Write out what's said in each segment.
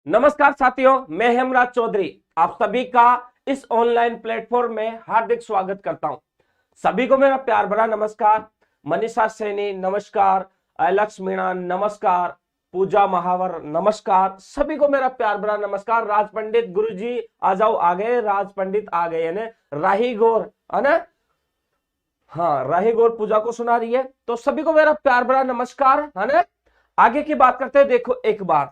नमस्कार साथियों, मैं हेमराज चौधरी आप सभी का इस ऑनलाइन प्लेटफॉर्म में हार्दिक स्वागत करता हूं। सभी को मेरा प्यार भरा नमस्कार। मनीषा सैनी नमस्कार, एलेक्स मीणा नमस्कार, पूजा महावर नमस्कार। सभी को मेरा प्यार भरा नमस्कार। राज पंडित गुरुजी आ जाओ, आ गए राज पंडित, आ गए है ना। राही गौर है ना, हाँ राही गौर पूजा को सुना रही है, तो सभी को मेरा प्यार भरा नमस्कार है ना। आगे की बात करते हैं। देखो, एक बार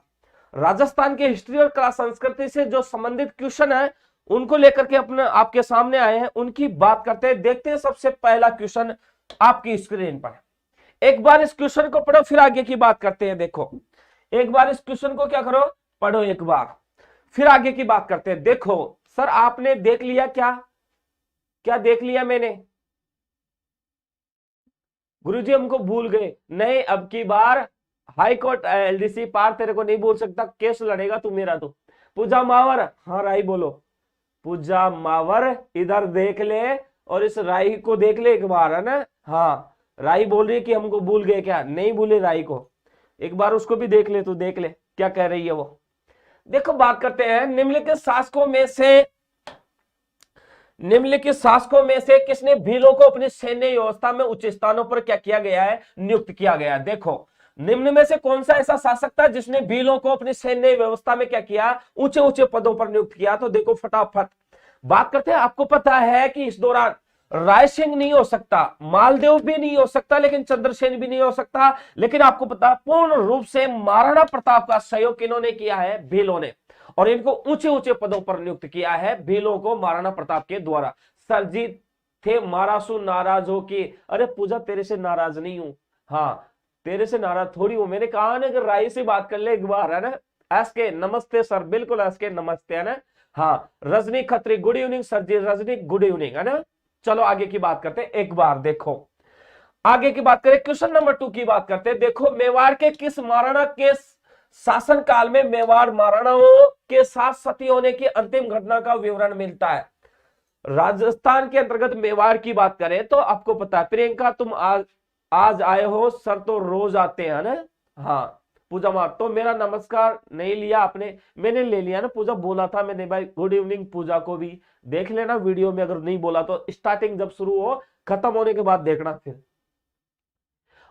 राजस्थान के हिस्ट्री और कला संस्कृति से जो संबंधित क्वेश्चन है उनको लेकर के अपने आपके सामने आए हैं, उनकी बात करते हैं। देखते हैं सबसे पहला क्वेश्चन आपकी स्क्रीन पर। एक बार इस क्वेश्चन को पढ़ो, फिर आगे की बात करते हैं। देखो, एक बार इस क्वेश्चन को क्या करो, पढ़ो एक बार, फिर आगे की बात करते हैं। देखो सर, आपने देख लिया क्या? क्या देख लिया मैंने? गुरुजी हमको भूल गए। नहीं, अब की बार हाई कोर्ट एलडीसी पार तेरे को नहीं बोल सकता, केस लड़ेगा तू मेरा। तो पूजा मावर, हाँ राई बोलो। पूजा मावर इधर देख ले और इस राई को देख ले एक बार, है ना। हाँ, राई बोल रही है कि हमको भूल गए क्या? नहीं भूले राई को, एक बार उसको भी देख ले, तू देख ले क्या कह रही है वो। देखो, बात करते हैं निम्नलिखित शासकों में से किसने भीलों को अपनी सैन्य व्यवस्था में उच्च स्थानों पर क्या किया गया है, नियुक्त किया गया है। देखो, निम्न में से कौन सा ऐसा शासक था जिसने भीलों को अपनी सैन्य व्यवस्था में क्या किया, ऊंचे ऊंचे पदों पर नियुक्त किया? तो देखो फटाफट बात करते हैं। आपको पता है कि इस दौरान राय सिंह नहीं हो सकता, मालदेव भी नहीं हो सकता, लेकिन चंद्रसेन भी नहीं हो सकता। लेकिन आपको पता, पूर्ण रूप से महाराणा प्रताप का सहयोग किन्होंने किया है? भीलों ने। और इनको ऊंचे ऊंचे पदों पर नियुक्त किया है भीलों को महाराणा प्रताप के द्वारा। सर जी थे मारासु नाराज हो कि अरे पूजा तेरे से नाराज नहीं हूं, हाँ तेरे से नाराज थोड़ी हूं। मैंने कहा ना कि राय से बात कर ले एक बार, है ना। एसके नमस्ते सर, बिल्कुल एसके नमस्ते, है ना। हाँ, Rajni Khatri good evening sir ji, Rajni good evening, है ना। चलो आगे की बात करते हैं। एक बार देखो, आगे की बात करें, क्वेश्चन नंबर 2 की बात करते हैं। देखो, मेवाड़ के किस महाराणा के शासन काल में मेवाड़ महाराणाओं के साथ सती होने की अंतिम घटना का विवरण मिलता है? राजस्थान के अंतर्गत मेवाड़ की बात करें तो आपको पता है, प्रियंका तुम आज आए हो, सर तो रोज आते हैं ना। हाँ पूजा मार, तो मेरा नमस्कार नहीं लिया आपने? मैंने ले लिया ना पूजा, बोला था मैंने भाई गुड इवनिंग। पूजा को भी देख लेना वीडियो में, अगर नहीं बोला तो स्टार्टिंग जब शुरू हो, खत्म होने के बाद देखना फिर।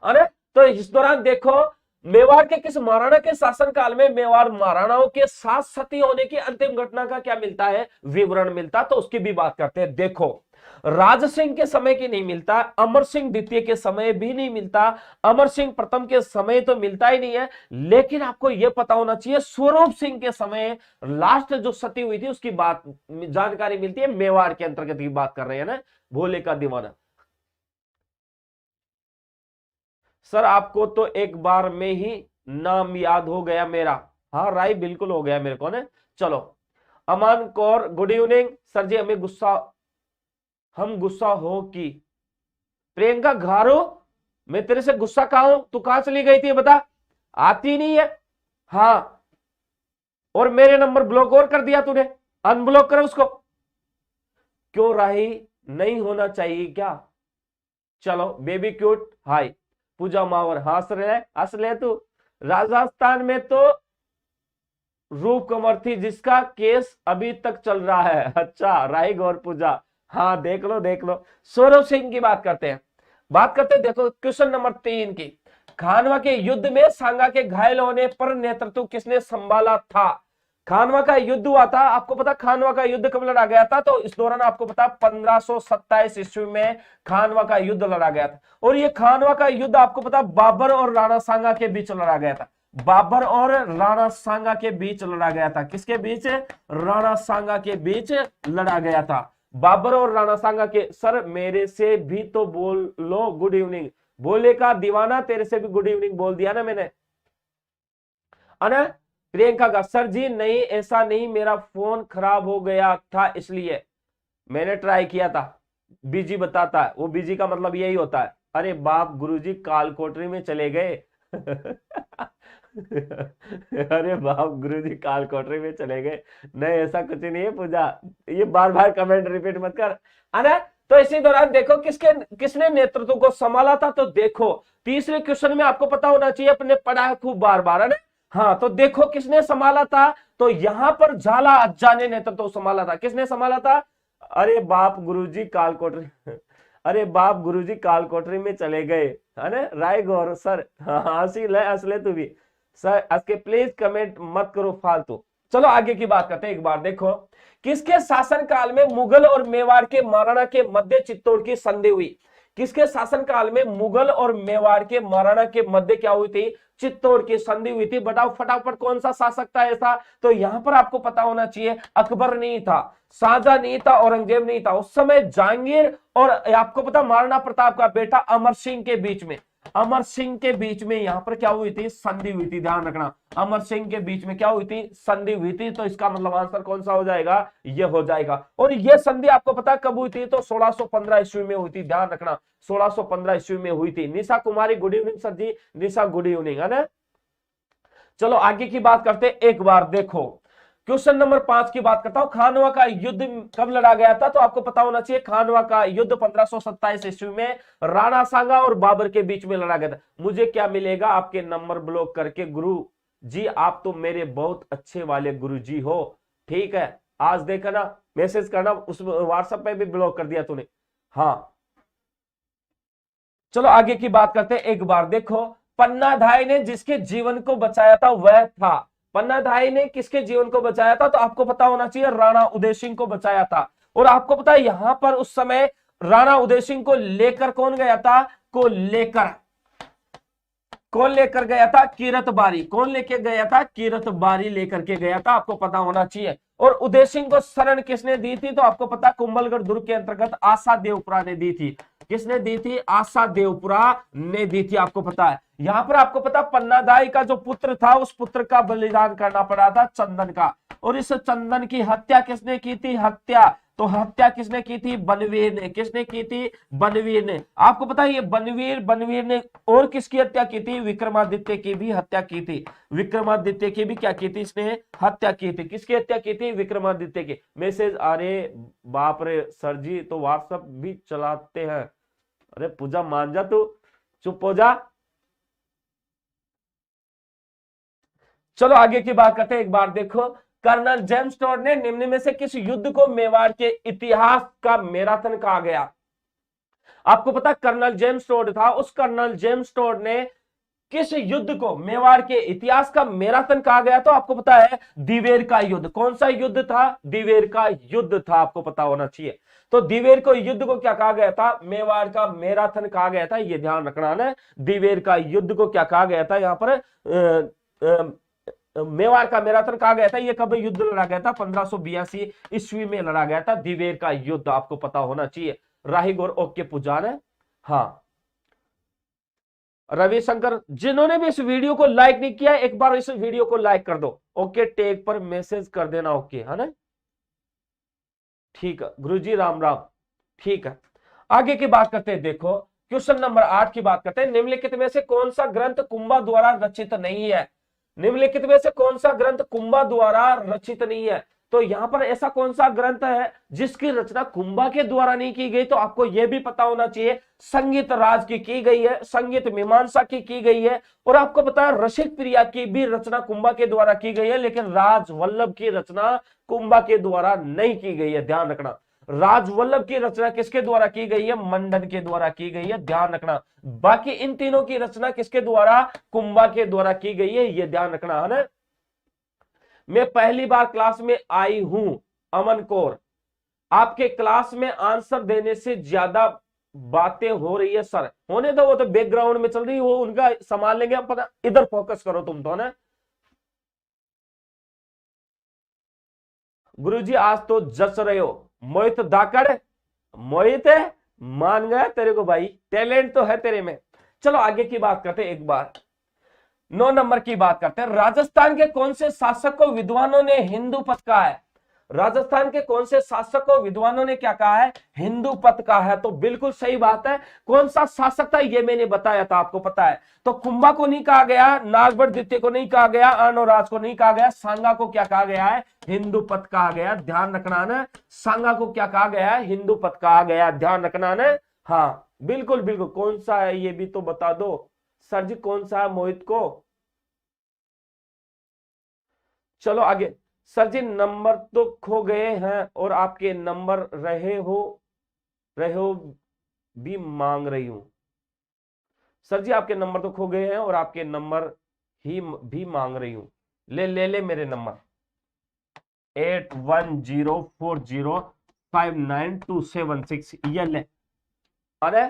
अरे तो इस दौरान देखो, मेवाड़ के किस महाराणा के शासन काल में मेवाड़ महाराणाओं के साथ सती होने की अंतिम घटना का क्या मिलता है, विवरण मिलता? तो उसकी भी बात करते हैं। देखो, राज सिंह के समय की नहीं मिलता, अमर सिंह द्वितीय के समय भी नहीं मिलता, अमर सिंह प्रथम के समय तो मिलता ही नहीं है। लेकिन आपको यह पता होना चाहिए, स्वरूप सिंह के समय लास्ट जो सती हुई थी उसकी बात जानकारी मिलती है। मेवाड़ के अंतर्गत की बात कर रहे हैं ना, भोले का दीवाना। सर आपको तो एक बार में ही नाम याद हो गया मेरा। हाँ राय बिल्कुल हो गया मेरे को ना। चलो, अमान कौर गुड इवनिंग सर जी, हम गुस्सा हो कि प्रियंका घारो, मैं तेरे से गुस्सा कहा हूं? तू कहां चली गई थी बता, आती नहीं है। हाँ, और मेरे नंबर ब्लॉक और कर दिया तूने, अनब्लॉक कर उसको। क्यों राही, नहीं होना चाहिए क्या? चलो बेबी क्यूट हाय, पूजा मावर हंस ले तू। राजस्थान में तो रूप कंवर थी जिसका केस अभी तक चल रहा है। अच्छा राय गौर पूजा, हाँ देख लो देख लो। सौरव सिंह की बात करते हैं, देखो क्वेश्चन नंबर 3 की। खानवा के युद्ध में सांगा के घायल होने पर नेतृत्व किसने संभाला था? खानवा का युद्ध हुआ था, आपको पता खानवा का युद्ध कब लड़ा गया था? तो इस दौरान आपको पता 1527 ईस्वी में खानवा का युद्ध लड़ा गया था। और ये खानवा का युद्ध आपको पता बाबर और राणा सांगा के बीच लड़ा गया था। बाबर और राणा सांगा के बीच लड़ा गया था। किसके बीच? राणा सांगा के बीच लड़ा गया था। बाबर और राणा सांगा के। सर मेरे से भी तो बोल लो गुड इवनिंग, बोले का दीवाना, तेरे से भी गुड इवनिंग बोल दिया ना मैंने, अना। प्रियंका का, सर जी नहीं ऐसा नहीं, मेरा फोन खराब हो गया था इसलिए मैंने ट्राई किया था। बिजी बताता है, वो बिजी का मतलब यही होता है, अरे बाप गुरुजी काल कोठरी में चले गए। अरे बाप गुरुजी काल कोठरी में चले गए। नहीं ऐसा कुछ नहीं है पूजा, ये बार बार कमेंट रिपीट मत कर, है ना। तो इसी दौरान देखो किसने नेतृत्व को संभाला था? तो देखो तीसरे क्वेश्चन में आपको पता होना चाहिए, अपने पढ़ा है खूब बार बार, है ना। हाँ, तो देखो किसने संभाला था, तो यहां पर झाला अज्जा ने नेतृत्व तो संभाला था। किसने संभाला था? अरे बाप गुरुजी कालकोटरी अरे बाप गुरुजी कालकोटरी में चले गए, है ना? राय गौरव सर, हाँ असले तू भी सर, असके प्लीज कमेंट मत करो फालतू। चलो आगे की बात करते हैं। एक बार देखो, किसके शासन काल में मुगल और मेवाड़ के महाराणा के मध्य चित्तौड़ की संधि हुई? किसके शासन काल में मुगल और मेवाड़ के महाराणा के मध्य क्या हुई थी? चित्तौड़ की संधि हुई थी। बताओ फटाफट कौन सा शासक था ऐसा? तो यहां पर आपको पता होना चाहिए, अकबर नहीं था, शाहजहां नहीं था, औरंगजेब नहीं था। उस समय जहांगीर और आपको पता महाराणा प्रताप का बेटा अमर सिंह के बीच में, अमर सिंह के बीच में यहां पर क्या हुई थी? संधि हुई थी। ध्यान रखना, अमर सिंह के बीच में क्या हुई थी? संधि हुई थी। तो इसका मतलब आंसर कौन सा हो जाएगा? ये हो जाएगा। और ये संधि आपको पता कब हुई थी? तो 1615 ईस्वी में हुई थी। ध्यान रखना, 1615 ईस्वी में हुई थी। Nisha Kumari good evening sir जी, निशा गुड इवनिंग, है ना? चलो आगे की बात करते हैं। एक बार देखो, क्वेश्चन नंबर 5 की बात करता हूं। खानवा का युद्ध कब लड़ा गया था? तो आपको पता होना चाहिए, खानवा का युद्ध 1527 ईस्वी में राणा सांगा और बाबर के बीच में लड़ा गया था। मुझे क्या मिलेगा? आपके नंबर ब्लॉक करके। गुरु जी आप तो मेरे बहुत अच्छे वाले गुरु जी हो, ठीक है। आज देखना, मैसेज करना, उस व्हाट्सएप पे भी ब्लॉक कर दिया तूने। हाँ चलो आगे की बात करते हैं। एक बार देखो, पन्नाधाय ने जिसके जीवन को बचाया था वह था, पन्नाधाय ने किसके जीवन को बचाया था? तो आपको पता होना चाहिए, राणा उदय सिंह को बचाया था। और आपको पता है यहां पर उस समय राणा उदय सिंह को लेकर कौन गया था? कौन लेकर गया था? कीरत बारी। कौन लेकर गया था? कीरत बारी लेकर के गया था, आपको पता होना चाहिए। और उदय सिंह को शरण किसने दी थी? तो आपको पता, कुंभलगढ़ दुर्ग के अंतर्गत आशा देवपुरा ने दी थी। किसने दी थी? आशा देवपुरा ने दी थी, आपको पता है। यहां पर आपको पता, पन्नाधाय का जो पुत्र था उस पुत्र का बलिदान करना पड़ा था, चंदन का। और इस चंदन की हत्या किसने की थी? तो हत्या किसने की थी? बनवीर ने। किसने की थी? बनवीर ने। आपको पता है ये बनवीर ने और किसकी हत्या की थी? विक्रमादित्य की भी हत्या की थी। विक्रमादित्य की भी क्या की थी? इसने हत्या की थी। किसकी हत्या की थी? विक्रमादित्य की। मैसेज आ रहे, बाप रे सर जी तो व्हाट्सएप भी चलाते हैं। अरे पूजा मान जा तू, चुप हो जा। चलो आगे की बात करते हैं। एक बार देखो, कर्नल जेम्स टॉड ने निम्न में से किस युद्ध को मेवाड़ के इतिहास का मैराथन कहा गया? आपको पता कर्नल जेम्स टॉड था, उस कर्नल जेम्स टॉड ने किस युद्ध को मेवाड़ के इतिहास का मैराथन कहा गया? तो आपको पता है दिवेर का युद्ध। कौन सा युद्ध था? दिवेर का युद्ध था, आपको पता होना चाहिए। तो दिवेर को युद्ध को क्या कहा गया था? मेवाड़ का मैराथन कहा गया था, ये ध्यान रखना है। दिवेर का युद्ध को क्या कहा गया था? यहां पर मेवाड़ का मैराथन कहा गया था। ये कब युद्ध लड़ा गया था? 1582 ईस्वी में लड़ा गया था दिवेर का युद्ध, आपको पता होना चाहिए। राही गौर ओके पुजान है। हाँ रविशंकर, जिन्होंने भी इस वीडियो को लाइक नहीं किया एक बार इस वीडियो को लाइक कर दो। ओके टेक पर मैसेज कर देना, ओके है ना? ठीक है गुरुजी, राम राम। ठीक है, आगे की बात करते हैं। देखो क्वेश्चन नंबर 8 की बात करते हैं। निम्नलिखित में से कौन सा ग्रंथ कुंभा द्वारा रचित नहीं है? निम्नलिखित में से कौन सा ग्रंथ कुंभा द्वारा रचित नहीं है? तो यहां पर ऐसा कौन सा ग्रंथ है जिसकी रचना कुंभा के द्वारा नहीं की गई? तो आपको यह भी पता होना चाहिए, संगीत राज की गई है, संगीत मीमांसा की गई है। और आपको पता है रसिक प्रिया की भी रचना कुंभा के द्वारा की गई है, लेकिन राज वल्लभ की रचना कुंभा के द्वारा नहीं की गई है। ध्यान रखना, राजवल्लभ की रचना किसके द्वारा की गई है? मंडन के द्वारा की गई है, ध्यान रखना। बाकी इन तीनों की रचना किसके द्वारा? कुंभा के द्वारा की गई है, ये ध्यान रखना है ना। मैं पहली बार क्लास में आई हूं अमन कौर, आपके क्लास में आंसर देने से ज्यादा बातें हो रही है सर। होने दो, वो तो बैकग्राउंड में चल रही है, वो उनका संभाल लेंगे, पता इधर फोकस करो तुम तो ना। गुरुजी आज तो जच रहे हो। मोहित दाकड़, मोहित है, मान गया तेरे को भाई, टैलेंट तो है तेरे में। चलो आगे की बात करते हैं। एक बार 9 नंबर की बात करते हैं। राजस्थान के कौन से शासक को विद्वानों ने हिंदू पथ कहा है? राजस्थान के कौन से शासक को विद्वानों ने क्या कहा है? हिंदू पथ कहा है। तो बिल्कुल सही बात है। कौन सा शासक था ये मैंने बताया था, आपको पता है। तो कुंभा को नहीं कहा गया, नागभट्ट द्वितीय को नहीं कहा गया, आनोराज को नहीं कहा गया, सांगा को क्या कहा गया है? हिंदू पथ कहा गया। ध्यान रखना ना, सांगा को क्या कहा गया है? हिंदू पथ कहा गया, ध्यान रखना ना। हाँ बिल्कुल बिल्कुल, कौन सा है ये भी तो बता दो सर जी, कौन सा है मोहित को? चलो आगे। सर जी नंबर तो खो गए हैं और आपके नंबर रहे हो भी मांग रही हूं। सर जी आपके नंबर तो खो गए हैं और आपके नंबर ही भी मांग रही हूं। ले मेरे नंबर 8104059276 ये ले। अरे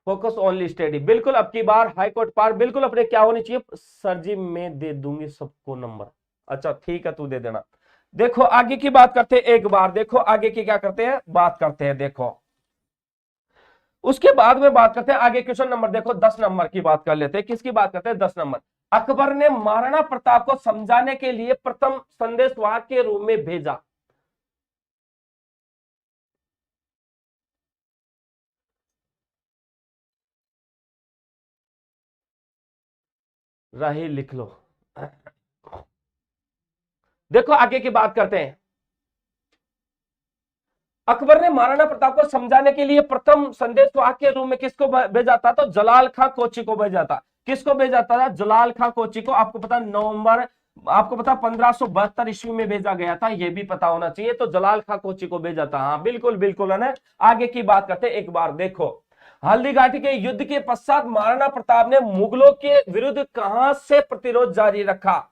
फोकस ओनली स्टडी, बिल्कुल अब की बार हाई कोर्ट पार, बिल्कुल अपने क्या होनी चाहिए। सर जी मैं दे दूंगी सबको नंबर। अच्छा ठीक है तू दे देना। देखो आगे की बात करते हैं एक बार, देखो आगे की क्या करते हैं बात करते हैं। देखो उसके बाद में बात करते हैं आगे क्वेश्चन नंबर, देखो 10 नंबर की बात कर लेते हैं। किसकी बात करते हैं 10 नंबर। अकबर ने महाराणा प्रताप को समझाने के लिए प्रथम संदेशवाहक के रूप में भेजा। राही लिख लो। देखो आगे की बात करते हैं। अकबर ने महाराणा प्रताप को समझाने के लिए प्रथम संदेशवाहक के रूप में किसको भेजा था, तो जलाल खां कोची को भेजा था। किसको भेजा था, जलाल खां कोची को। आपको पता नवंबर, आपको पता 1572 ईस्वी में भेजा गया था, यह भी पता होना चाहिए। तो जलाल खां कोची को भेजा था, हाँ बिल्कुल बिल्कुल है ना। आगे की बात करते हैं एक बार। देखो हल्दीघाटी के युद्ध के पश्चात महाराणा प्रताप ने मुगलों के विरुद्ध कहां से प्रतिरोध जारी रखा।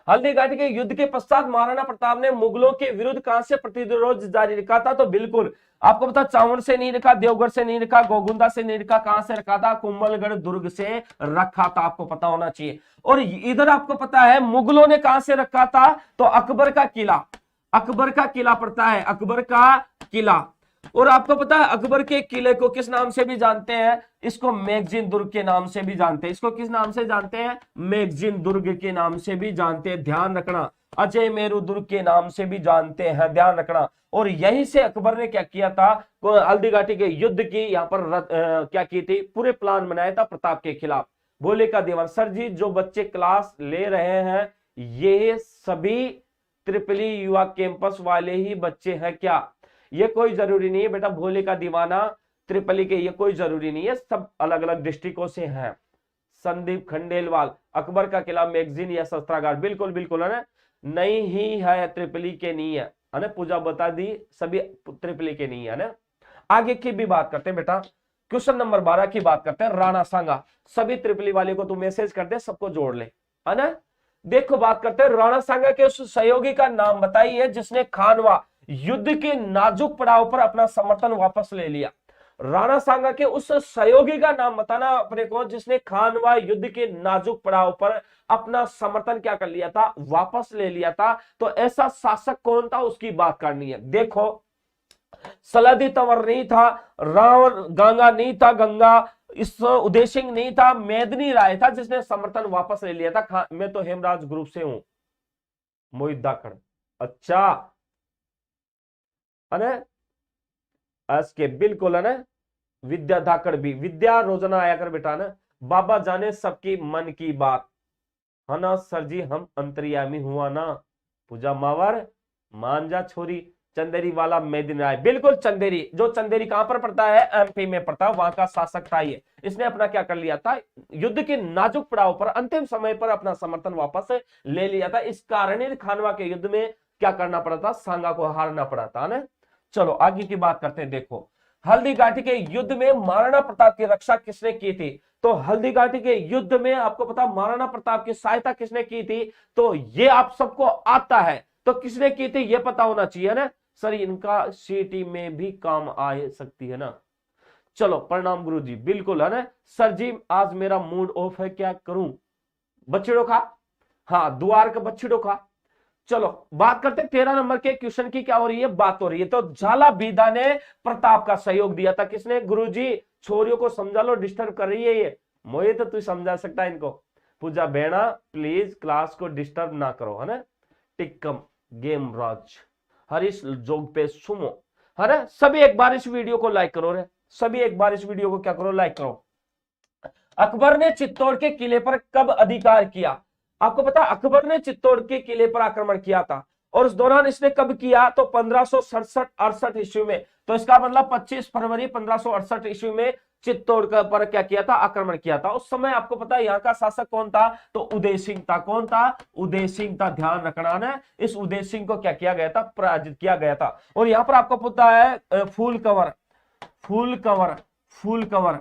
हल्दीघाटी के युद्ध के पश्चात महाराणा प्रताप ने मुगलों के विरुद्ध कहां से प्रतिरोध जारी रखा था, तो बिल्कुल आपको पता चावड़ से नहीं रखा, देवगढ़ से नहीं रखा, गोगुंदा से नहीं रखा, कहां से रखा था, कुंभलगढ़ दुर्ग से रखा था, आपको पता होना चाहिए। और इधर आपको पता है मुगलों ने कहां से रखा था, तो अकबर का किला, अकबर का किला पड़ता है, अकबर का किला। और आपको पता है अकबर के किले को किस नाम से भी जानते हैं, इसको मैगजीन दुर्ग के नाम से भी जानते हैं। इसको किस नाम से जानते हैं, मैगजीन दुर्ग के नाम से भी जानते हैं, ध्यान रखना। अजय मेरू दुर्ग के नाम से भी जानते हैं, ध्यान रखना। और यहीं से अकबर ने क्या किया था, हल्दीघाटी के युद्ध की यहाँ पर क्या की थी, पूरे प्लान बनाया था प्रताप के खिलाफ। भोले का दीवान। सर जी जो बच्चे क्लास ले रहे हैं ये सभी त्रिपली युवा कैंपस वाले ही बच्चे हैं क्या, ये कोई जरूरी नहीं है बेटा। भोले का दीवाना त्रिपली के ये कोई जरूरी नहीं है, सब अलग अलग डिस्ट्रिक्टों से हैं। संदीप खंडेलवाल अकबर का किला मैगजीन या शस्त्रागार, बिल्कुल बिल्कुल है ना, नहीं ही है त्रिपली के नहीं है ना। पूजा बता दी सभी त्रिपली के नहीं है ना। आगे की भी बात करते हैं बेटा, क्वेश्चन नंबर 12 की बात करते हैं। राणा सांगा, सभी त्रिपली वाले को तू मैसेज कर दे, सबको जोड़ ले है ना। देखो बात करते हैं राणा सांगा के उस सहयोगी का नाम बताइए जिसने खानवा युद्ध के नाजुक पड़ाव पर अपना समर्थन वापस ले लिया। राणा सांगा के उस सहयोगी का नाम बताना अपने को जिसने खानवा युद्ध के नाजुक पड़ाव पर अपना समर्थन क्या कर लिया था, वापस ले लिया था। तो ऐसा शासक कौन था उसकी बात करनी है। देखो सलादी तंवर नहीं था, रावण गंगा नहीं था, गंगा इस उदय सिंह नहीं था, मेदनी राय था जिसने समर्थन वापस ले लिया था। मैं तो हेमराज ग्रुप से हूं, मोहित धाकड़। अच्छा है के बिल्कुल है ना। विद्या धाकड़ भी, विद्या रोजाना आया कर बेटा ना। बाबा जाने सबकी मन की बात है ना। सर जी हम अंतर्यामी हुआ ना। पूजा मावर मांझा छोरी चंदेरी वाला मेदिन राय, बिल्कुल चंदेरी। जो चंदेरी कहां पर पड़ता है, एमपी में पड़ता है, वहां का शासक था ये। इसने अपना क्या कर लिया था, युद्ध के नाजुक पड़ाव पर अंतिम समय पर अपना समर्थन वापस ले लिया था। इस कारण खानवा के युद्ध में क्या करना पड़ा था, सांगा को हारना पड़ा था ना। चलो आगे की बात करते हैं। देखो हल्दीघाटी के युद्ध में महाराणा प्रताप की रक्षा किसने की थी, तो हल्दीघाटी के युद्ध में आपको पता महाराणा प्रताप की सहायता किसने की थी, तो ये आप सबको आता है। तो किसने की थी ये पता होना चाहिए ना। सर इनका सीटी में भी काम आ सकती है ना। चलो प्रणाम गुरुजी, बिल्कुल है ना। सर जी आज मेरा मूड ऑफ है, क्या करूं, बछड़ों का, हाँ द्वार का बछड़ों का। चलो बात करते हैं 13 नंबर के क्वेश्चन की, क्या हो रही है, बात हो रही है। तो झाला बीदा ने प्रताप का सहयोग दिया था, किसने, गुरुजी छोरियों को समझा लो, डिस्टर्ब कर रही है ये। मोहित तो तू समझा सकता है इनको। पूजा बेड़ा प्लीज क्लास को डिस्टर्ब ना करो है ना। टिक्कम गेम राज हरीश जोग पे सुमो है ना। सभी एक बार इस वीडियो को लाइक करो रे, सभी एक बार इस वीडियो को क्या करो, लाइक करो। अकबर ने चित्तौड़ के किले पर कब अधिकार किया, आपको पता अकबर ने चित्तौड़ के किले पर आक्रमण किया था, और उस दौरान इसने कब किया, तो 1567-68 ईस्वी में। तो इसका मतलब 25 फरवरी 1568 ईस्वी में चित्तौड़ पर क्या किया था, आक्रमण किया था। उस समय आपको पता है यहाँ का शासक कौन था, तो उदय सिंह था। कौन था, उदय सिंह था। ध्यान रखना है, इस उदय सिंह को क्या किया गया था, पराजित किया गया था। और यहाँ पर आपको पता है फूल कंवर, फूल कंवर, फूल कंवर,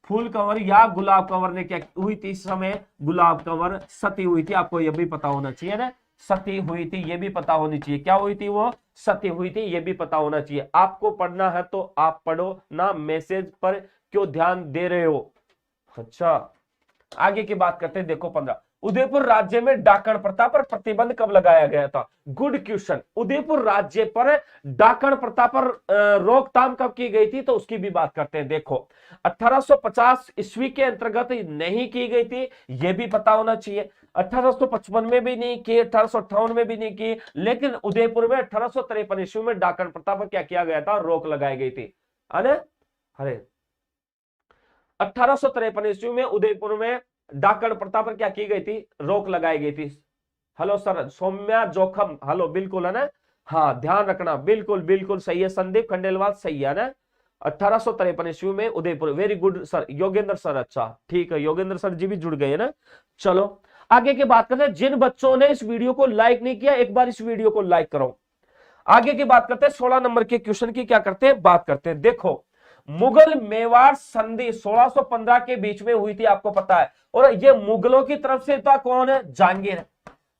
फूल कंवर या गुलाब कंवर ने क्या हुई थी इस समय, गुलाब कंवर सती हुई थी। आपको यह भी पता होना चाहिए ना, सती हुई थी, ये भी पता होनी चाहिए। क्या हुई थी, वो सती हुई थी, ये भी पता होना चाहिए। आपको पढ़ना है तो आप पढ़ो ना, मैसेज पर क्यों ध्यान दे रहे हो। अच्छा, आगे की बात करते हैं। देखो 15, उदयपुर राज्य में डाकण प्रथा पर प्रतिबंध कब लगाया गया था। Good question. उदयपुर राज्य पर डाकण प्रथा पर रोकथाम कब की गई थी, तो उसकी भी बात करते हैं। देखो 1850 ईस्वी के अंतर्गत नहीं की गई थी, यह भी पता होना चाहिए। 1855 में भी नहीं की, 1858 में भी नहीं की, लेकिन उदयपुर में 1853 ईस्वी में डाकण प्रथा पर क्या किया गया था, रोक लगाई गई थी। अरे 1853 ईस्वी में उदयपुर में डाकण प्रथा पर क्या की गई थी, रोक लगाई गई थी। हेलो सर, सौम्या जोखम, हेलो, बिल्कुल है ना, हाँ ध्यान रखना, बिल्कुल बिल्कुल सही है। संदीप खंडेलवाल सही है ना, 1853 ईस्वी में Udaipur. Very good sir, Yogendra sir, अच्छा ठीक है, योगेंद्र सर जी भी जुड़ गए ना। चलो आगे की बात करते हैं। जिन बच्चों ने इस वीडियो को लाइक नहीं किया, एक बार इस वीडियो को लाइक करो। आगे की बात करते हैं, 16 नंबर के क्वेश्चन की क्या करते हैं, बात करते हैं। देखो मुगल मेवाड़ संधि 1615 के बीच में हुई थी, आपको पता है। और ये मुगलों की तरफ से था कौन है, जहांगीर।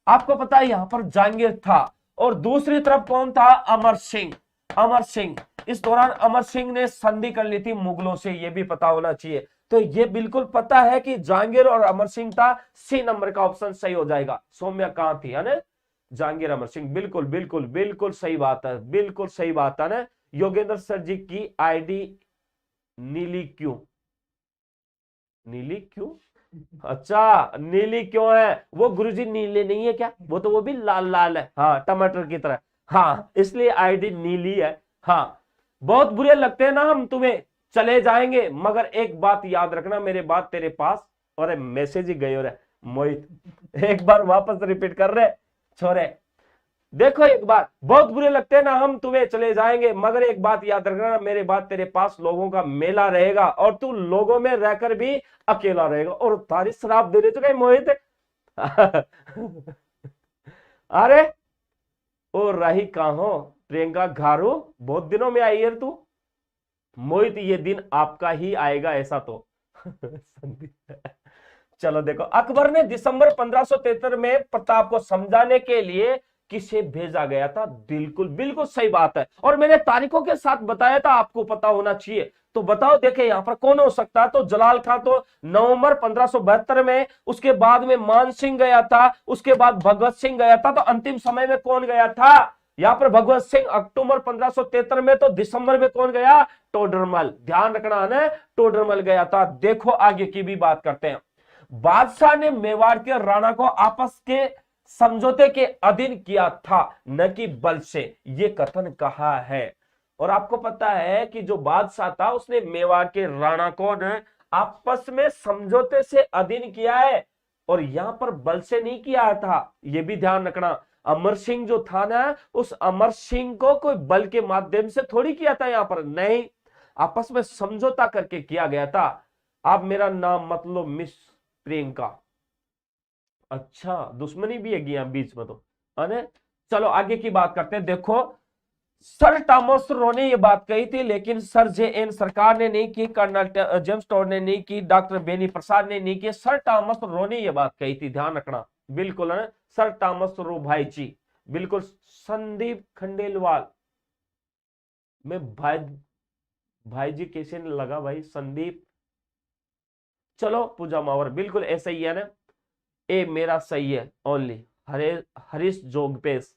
आपको पता है यहां पर जहांगीर था, और दूसरी तरफ कौन था, अमर सिंह। अमर सिंह, इस दौरान अमर सिंह ने संधि कर ली थी मुगलों से, यह भी पता होना चाहिए। तो ये बिल्कुल पता है कि जहांगीर और अमर सिंह था। सी नंबर का ऑप्शन सही हो जाएगा। सौम्या कहां थी, है ना, जहांगीर अमर सिंह, बिल्कुल बिल्कुल बिल्कुल सही बात है, बिल्कुल सही बात है ना। योगेंद्र सर जी की आईडी नीली क्यों, नीली क्यों, अच्छा नीली क्यों है, वो गुरुजी नीले नहीं है क्या, वो भी लाल लाल है, हाँ टमाटर की तरह, हाँ इसलिए आईडी नीली है। हाँ बहुत बुरे लगते हैं ना हम तुम्हें, चले जाएंगे, मगर एक बात याद रखना, मेरे बात तेरे पास। और मैसेज ही गए, और मोहित एक बार वापस रिपीट कर रहे छोरे। देखो एक बात, बहुत बुरे लगते हैं ना हम तुम्हें, चले जाएंगे, मगर एक बात याद रखना, मेरे बात तेरे पास लोगों का मेला रहेगा, और तू लोगों में रहकर भी अकेला रहेगा। और तारी शराब दे रहे तो कहीं मोहित अरे ओ रही कहां प्रियंका घारू, बहुत दिनों में आई है तू। मोहित ये दिन आपका ही आएगा ऐसा तो चलो देखो, अकबर ने दिसंबर 1573 में प्रताप को समझाने के लिए किसे भेजा गया था, बिल्कुल बिल्कुल सही बात है। और मैंने तारीखों के साथ बताया था, आपको पता होना चाहिए। तो बताओ, देखे यहां पर कौन हो सकता है, तो जलाल खान तो नवंबर 1572 में, उसके बाद में मान सिंह गया था, उसके बाद भगवत सिंह गया था। तो अंतिम समय में कौन गया था, यहां पर भगवत सिंह अक्टूबर 1573 में, तो दिसंबर में कौन गया, टोडरमल। ध्यान रखना है ना, टोडरमल गया था। देखो आगे की भी बात करते हैं। बादशाह ने मेवाड़ के राणा को आपस के समझौते के अधीन किया था, न कि बल से, यह कथन कहा है। और आपको पता है कि जो बादशाह था उसने मेवाड़ के राणा को न आपस में समझौते से अधीन किया है, और यहां पर बल से नहीं किया था, यह भी ध्यान रखना। अमर सिंह जो था ना, उस अमर सिंह को कोई बल के माध्यम से थोड़ी किया था, यहां पर नहीं, आपस में समझौता करके किया गया था। आप मेरा नाम मत लो मिस प्रियंका, अच्छा दुश्मनी भी है यहाँ बीच में तो, है। चलो आगे की बात करते हैं। देखो सर टॉमस रो ने ये बात कही थी, लेकिन सर जे एन सरकार ने नहीं की, कर्नल जेम्स टॉड ने नहीं की, डॉक्टर बेनी प्रसाद ने नहीं की, सर टॉमस रो ने ये बात कही थी, ध्यान रखना, बिल्कुल है ना, सर टॉमस रो भाई जी, बिल्कुल। संदीप खंडेलवाल में भाई जी कैसे लगा भाई, संदीप। चलो पूजा मावर, बिल्कुल ऐसा ही है ना, ए मेरा सही है ओनली। हरीश जोगपेश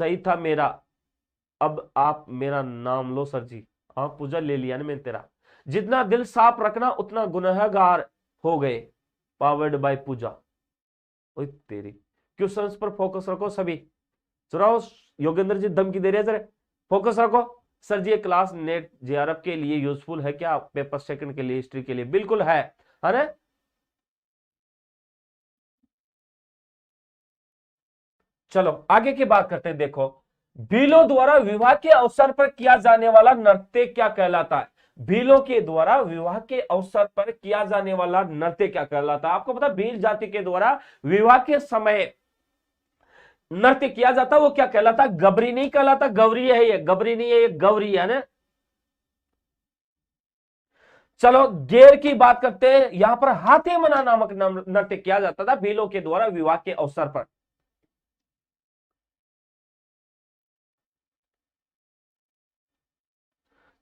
सही था मेरा। अब आप मेरा नाम लो सर जी, आप पूजा ले लिया ना मैंने तेरा। जितना दिल साफ रखना उतना गुनहगार हो गए, पावर्ड बाय पूजा। ओए तेरी, क्वेश्चंस पर फोकस रखो सभी। चुराओ, योगेंद्र जी धमकी दे रहे हैं, जरा फोकस रखो। सर जी ये क्लास नेट जेआरएफ के लिए यूजफुल है क्या, पेपर सेकंड के लिए, हिस्ट्री के लिए, बिल्कुल है ना। चलो आगे की बात करते हैं। देखो भीलों द्वारा विवाह के अवसर पर किया जाने वाला नृत्य क्या कहलाता है। भीलों के द्वारा विवाह के अवसर पर किया जाने वाला नृत्य क्या कहलाता है? आपको पता भील जाति के द्वारा विवाह के समय नृत्य किया जाता वो क्या कहलाता? गबरी नहीं कहलाता, गौरी है ये, गबरी नहीं है ये, गौरी है ना। चलो गेर की बात करते हैं, यहां पर हाथी मना नामक नृत्य किया जाता था भीलों के द्वारा विवाह के अवसर पर।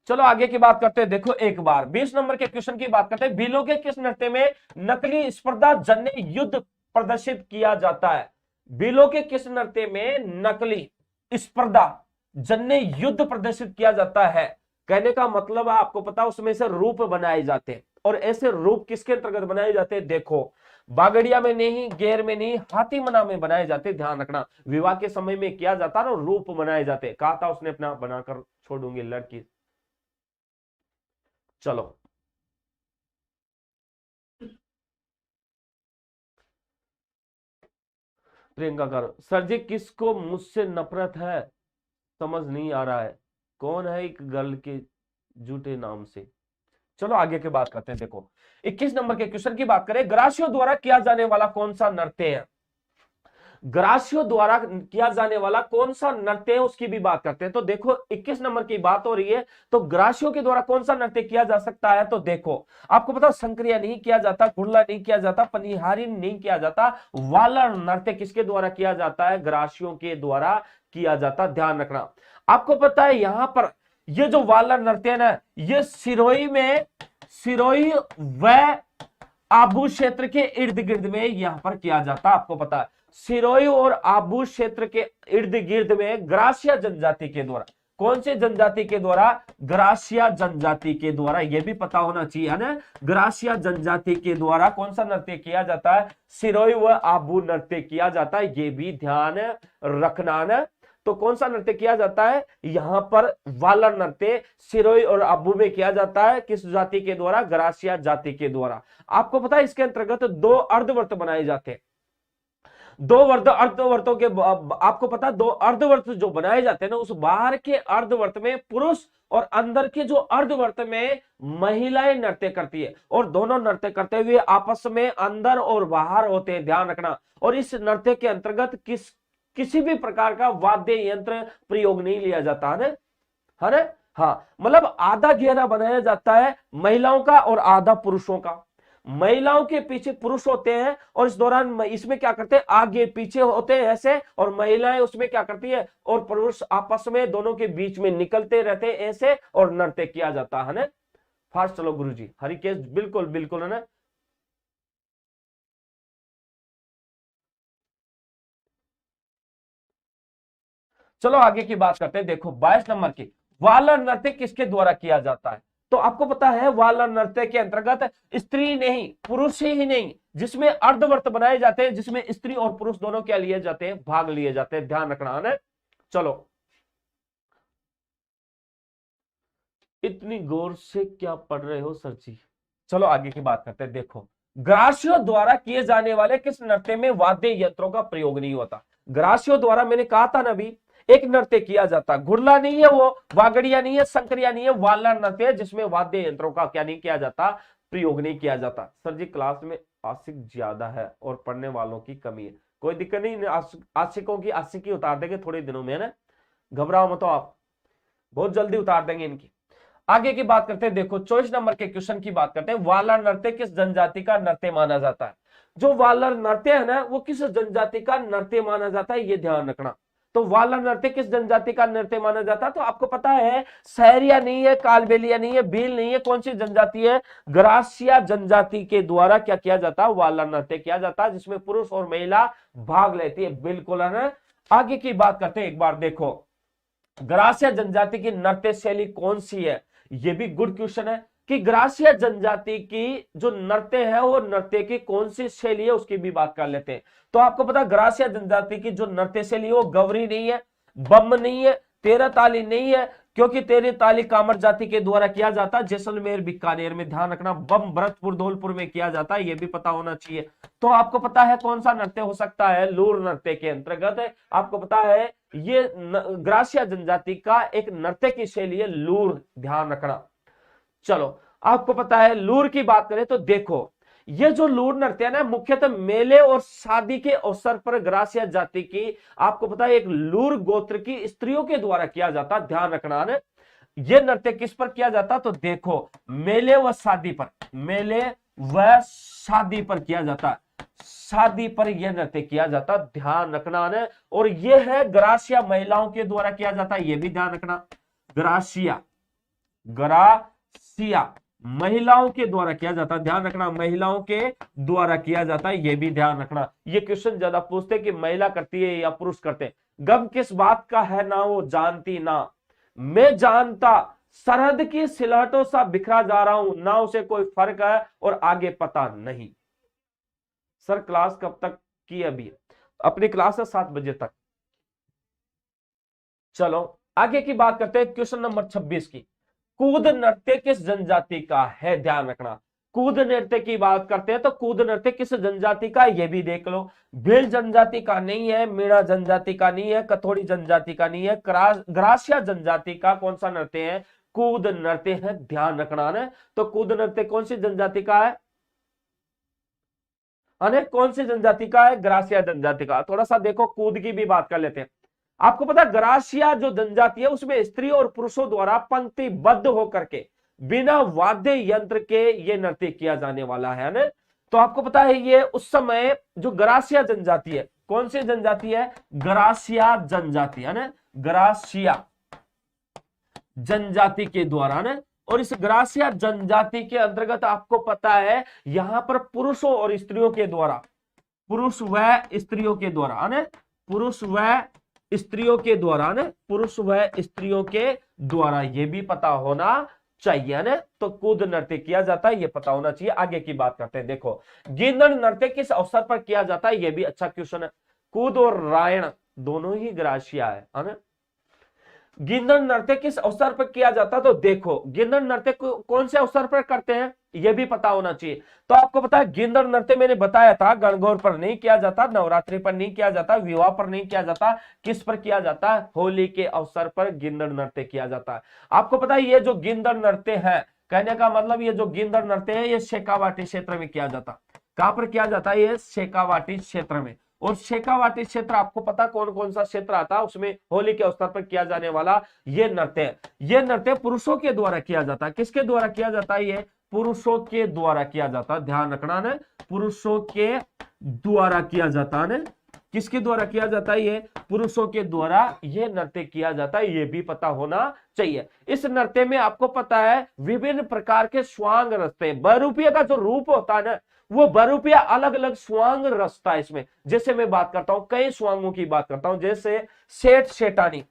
चलो आगे की बात करते हैं, देखो एक बार 20 नंबर के क्वेश्चन की बात करते हैं, भीलों के किस नृत्य में नकली स्पर्धा जन्य युद्ध प्रदर्शित किया जाता है? भीलों के किस नृत्य में नकली स्पर्धा जन्य युद्ध प्रदर्शित किया जाता है? कहने का मतलब आपको पता उसमें से रूप बनाए जाते हैं, और ऐसे रूप किसके अंतर्गत बनाए जाते हैं? देखो बागड़िया में नहीं, गेर में नहीं, हाथी मना में बनाए जाते। ध्यान रखना विवाह के समय में किया जाता है, रूप बनाए जाते। कहा था उसने अपना बनाकर छोड़ूंगी लड़की। चलो प्रियंका करो सर जी, किसको मुझसे नफरत है? समझ नहीं आ रहा है, कौन है एक गर्ल के झूठे नाम से। चलो आगे की बात करते हैं, देखो 21 नंबर के क्वेश्चन की बात करें, ग्रासियों द्वारा किया जाने वाला कौन सा नृत्य है? ग्रासियों द्वारा किया जाने वाला कौन सा नृत्य है उसकी भी बात करते हैं। तो देखो 21 नंबर की बात हो रही है, तो ग्रासियों के द्वारा कौन सा नृत्य किया जा सकता है? तो देखो आपको पता संक्रिया नहीं किया जाता, गुड़ला नहीं किया जाता, पनिहारी नहीं किया जाता, वालर नृत्य किसके द्वारा किया जाता है? ग्रासियों के द्वारा किया जाता। ध्यान रखना आपको पता है यहां पर ये जो वालर नृत्य है ना, ये सिरोही व आबू क्षेत्र के इर्द गिर्द में यहां पर किया जाता। आपको पता है सिरोही और आबू क्षेत्र के इर्द गिर्द में ग्रासिया जनजाति के द्वारा, कौन से जनजाति के द्वारा? ग्रासिया जनजाति के द्वारा, यह भी पता होना चाहिए है ना। ग्रासिया जनजाति के द्वारा कौन सा नृत्य किया जाता है? सिरोही व आबू नृत्य किया जाता है, यह भी ध्यान रखना ना। तो कौन सा नृत्य किया जाता है? यहां पर वालर नृत्य सिरोही और आबू में किया जाता है। किस जाति के द्वारा? ग्रासिया जाति के द्वारा। आपको पता है इसके अंतर्गत दो अर्धवर्त बनाए जाते हैं, दो अर्धवर्तों के आपको पता दो अर्धवर्त जो बनाए जाते हैं ना, उस बाहर के अर्धवर्त में पुरुष और अंदर के जो अर्धवर्त में महिलाएं नृत्य करती है, और दोनों नृत्य करते हुए आपस में अंदर और बाहर होते हैं। ध्यान रखना। और इस नृत्य के अंतर्गत किसी भी प्रकार का वाद्य यंत्र प्रयोग नहीं लिया जाता है ना। हाँ मतलब आधा घेरा बनाया जाता है महिलाओं का और आधा पुरुषों का। महिलाओं के पीछे पुरुष होते हैं, और इस दौरान इसमें क्या करते हैं? आगे पीछे होते हैं ऐसे, और महिलाएं उसमें क्या करती है? और पुरुष आपस में दोनों के बीच में निकलते रहते हैं ऐसे, और नृत्य किया जाता है ना। फास्ट चलो गुरुजी, हरिकेश बिल्कुल बिल्कुल है ना। चलो आगे की बात करते हैं, देखो 22 नंबर की, वालर नृत्य किसके द्वारा किया जाता है? तो आपको पता है वालर नृत्य के अंतर्गत स्त्री नहीं पुरुष ही नहीं, जिसमें अर्धवर्त बनाए जाते हैं, जिसमें स्त्री और पुरुष दोनों क्या लिए जाते हैं? भाग लिए जाते हैं। ध्यान रखना है ना। चलो इतनी गौर से क्या पढ़ रहे हो सर जी? चलो आगे की बात करते हैं, देखो ग्रासियों द्वारा किए जाने वाले किस नृत्य में वाद्य यंत्रों का प्रयोग नहीं होता? ग्रासियों द्वारा मैंने कहा था ना अभी, एक नृत्य किया जाता, घुड़ला नहीं है वो, वागड़िया नहीं है, संक्रिया नहीं है, वालर नृत्य है जिसमें वाद्य यंत्रों का क्या नहीं किया जाता? प्रयोग नहीं किया जाता। सर जी क्लास में आशिक ज्यादा है और पढ़ने वालों की कमी है। कोई दिक्कत नहीं, आशिकों की आशिकी उतार देंगे थोड़े दिनों में है ना, घबराओ मत आप, बहुत जल्दी उतार देंगे इनकी। आगे की बात करते हैं, देखो 24 नंबर के क्वेश्चन की बात करते हैं, वालर नृत्य किस जनजाति का नृत्य माना जाता है? जो वालर नृत्य है ना वो किस जनजाति का नृत्य माना जाता है, ये ध्यान रखना। तो वालर नृत्य किस जनजाति का नृत्य माना जाता है? तो आपको पता है सहरिया नहीं है, कालबेलिया नहीं है, भील नहीं है, कौन सी जनजाति है? ग्रासिया जनजाति के द्वारा क्या किया जाता है? वालर नृत्य किया जाता है, जिसमें पुरुष और महिला भाग लेती है। बिल्कुल है ना। आगे की बात करते हैं, एक बार देखो ग्रासिया जनजाति की नृत्य शैली कौन सी है? यह भी गुड क्वेश्चन है कि ग्रासिया जनजाति की जो नृत्य है वो नृत्य की कौन सी शैली है, उसकी भी बात कर लेते हैं। तो आपको पता ग्रासिया जनजाति की जो नृत्य शैली है वो गवरी नहीं है, बम नहीं है, तेरह ताली नहीं है, क्योंकि तेरह ताली कामर जाति के द्वारा किया जाता है, जैसलमेर बीकानेर में। ध्यान रखना। बम भरतपुर धौलपुर में किया जाता है, यह भी पता होना चाहिए। तो आपको पता है कौन सा नृत्य हो सकता है? लूर नृत्य के अंतर्गत है। आपको पता है ये ग्रासिया जनजाति का एक नृत्य की शैली है लूर। ध्यान रखना। चलो आपको पता है लूर की बात करें तो देखो ये जो लूर नृत्य है ना मुख्यतः मेले और शादी के अवसर पर ग्रासिया जाति की आपको पता है एक लूर गोत्र की स्त्रियों के द्वारा किया जाता, ध्यान रखना है। ये नृत्य किस पर किया जाता तो देखो मेले व शादी पर, मेले व शादी पर किया जाता, शादी पर यह नृत्य किया जाता, ध्यान रखना है। और यह है ग्रासिया महिलाओं के द्वारा किया जाता, यह भी ध्यान रखना। ग्रासिया, ग्रासिया महिलाओं के द्वारा किया जाता, ध्यान रखना, महिलाओं के द्वारा किया जाता है, यह भी ध्यान रखना। ये क्वेश्चन ज्यादा पूछते कि महिला करती है या पुरुष करते हैं। गम किस बात का है ना वो जानती ना, मैं जानता सरहद की सिलहटों सा बिखरा जा रहा हूं, ना उसे कोई फर्क है और आगे पता नहीं। सर क्लास कब तक की? अभी अपनी क्लास है 7 बजे तक। चलो आगे की बात करते हैं क्वेश्चन नंबर 26 की। कूद नृत्य किस जनजाति का है? ध्यान रखना, कूद नृत्य की बात करते हैं तो कूद नृत्य किस जनजाति का, यह भी देख लो। भील जनजाति का नहीं है, मीणा जनजाति का नहीं है, कथोड़ी जनजाति का नहीं है, ग्रासिया जनजाति का कौन सा नृत्य है? कूद नृत्य है, ध्यान रखना है। तो कूद नृत्य कौन सी जनजाति का है? कौन सी जनजाति का है? ग्रासिया जनजाति का। थोड़ा सा देखो कूद की भी बात कर लेते हैं। आपको पता है ग्रासिया जो जनजाति है उसमें स्त्री और पुरुषों द्वारा पंक्तिबद्ध होकर के बिना वाद्य यंत्र के ये नृत्य किया जाने वाला है ना। तो आपको पता है ये उस समय जो ग्रासिया जनजाति है, कौन सी जनजाति है? ग्रासिया जनजाति है ना, ग्रासिया जनजाति के द्वारा ना। और इस ग्रासिया जनजाति के अंतर्गत आपको पता है यहां पर पुरुषों और स्त्रियों के द्वारा, पुरुष व स्त्रियों के द्वारा है ना, पुरुष व स्त्रियों के द्वारा ना, पुरुष व स्त्रियों के द्वारा, ये भी पता होना चाहिए ना। तो कूद नृत्य किया जाता है, ये पता होना चाहिए। आगे की बात करते हैं, देखो गिंदड़ नृत्य किस अवसर पर किया जाता है? ये भी अच्छा क्वेश्चन है। कूद और रायण दोनों ही ग्रासिया है ना। गिंदड़ नृत्य किस अवसर पर किया जाता? तो देखो गिंदड़ नृत्य कौन से अवसर पर करते हैं यह भी पता होना चाहिए। तो आपको पता है गिंदड़ नृत्य मैंने बताया था गणगौर पर नहीं किया जाता, नवरात्रि पर नहीं किया जाता, विवाह पर नहीं किया जाता, किस पर किया जाता है? होली के अवसर पर गिंदड़ नृत्य किया जाता है। आपको पता है ये जो गिंदड़ नृत्य है, कहने का मतलब ये जो गिंदड़ नृत्य है ये शेखावाटी क्षेत्र में किया जाता। कहां पर किया जाता है? ये शेखावाटी क्षेत्र में। और शेखावाटी क्षेत्र आपको पता कौन कौन सा क्षेत्र आता है उसमें होली के अवसर पर किया जाने वाला ये नृत्य, ये नृत्य पुरुषों के द्वारा किया जाता है। किसके द्वारा किया जाता है? ये पुरुषों के द्वारा किया जाता है, ध्यान रखना है, पुरुषों के द्वारा किया जाता है। किसके द्वारा किया जाता है? ये पुरुषों के द्वारा ये नृत्य किया जाता है, ये भी पता होना चाहिए। इस नृत्य में आपको पता है विभिन्न प्रकार के स्वांग रचते हैं। बहरूपिया का जो रूप होता है ना वो बहरूपिया अलग अलग स्वांग रचता है इसमें। जैसे मैं बात करता हूं कई स्वांगों की बात करता हूं, जैसे सेठ सेठानी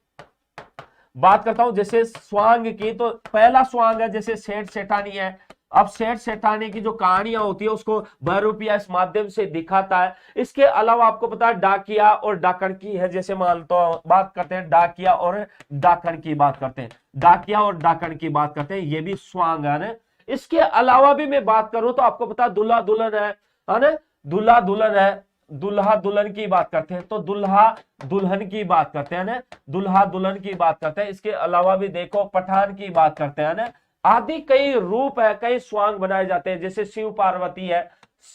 बात करता हूं, जैसे स्वांग की तो पहला स्वांग है जैसे सेठ सेठानी है। अब सेठ सेठानी की जो कहानियां होती है उसको बहरूपिया इस माध्यम से दिखाता है। इसके अलावा आपको पता है डाकिया और डाकण की है, जैसे मान तो बात करते हैं डाकिया और डाकण की बात करते हैं, डाकिया और डाकण की बात करते हैं, ये भी स्वांग है। इसके अलावा भी मैं बात करूं तो आपको पता दुल्हा दुल्हन है ना, दुल्हा दुल्हन है, दुल्हा दुल्हन की बात करते हैं तो दुल्हा दुल्हन की बात करते हैं ना, दुल्हा दुल्हन की बात करते हैं। इसके अलावा भी देखो पठान की बात करते हैं ना, आदि कई रूप है, कई स्वांग बनाए जाते हैं। जैसे शिव पार्वती है,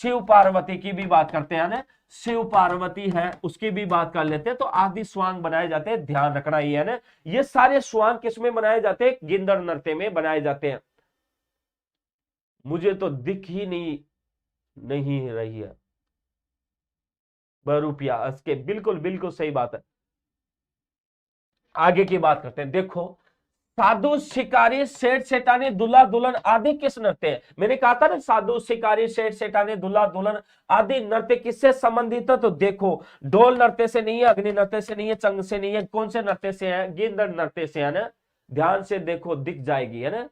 शिव पार्वती की भी बात करते हैं ना, शिव पार्वती है उसकी भी बात कर लेते हैं। तो आदि स्वांग बनाए जाते हैं, ध्यान रखना ही है ना। ये सारे स्वांग किसमें बनाए जाते हैं? गिंदड़ नृत्य में बनाए जाते हैं। मुझे तो दिख ही नहीं रही है बहरूपिया, इसके बिल्कुल बिल्कुल सही बात है। आगे की बात करते हैं, देखो साधु शिकारी सेठ सेठानी दुल्हा दुल्हन आदि किस नृत्य है? मैंने कहा था ना साधु शिकारी सेठ सेठानी दुल्हा दुल्हन आदि नृत्य किससे संबंधित है? तो देखो ढोल नृत्य से नहीं है, अग्नि नृत्य से नहीं है, चंग से नहीं है, कौन से नृत्य से है? गिंदड़ नृत्य से है ना। ध्यान से देखो दिख जाएगी है ना,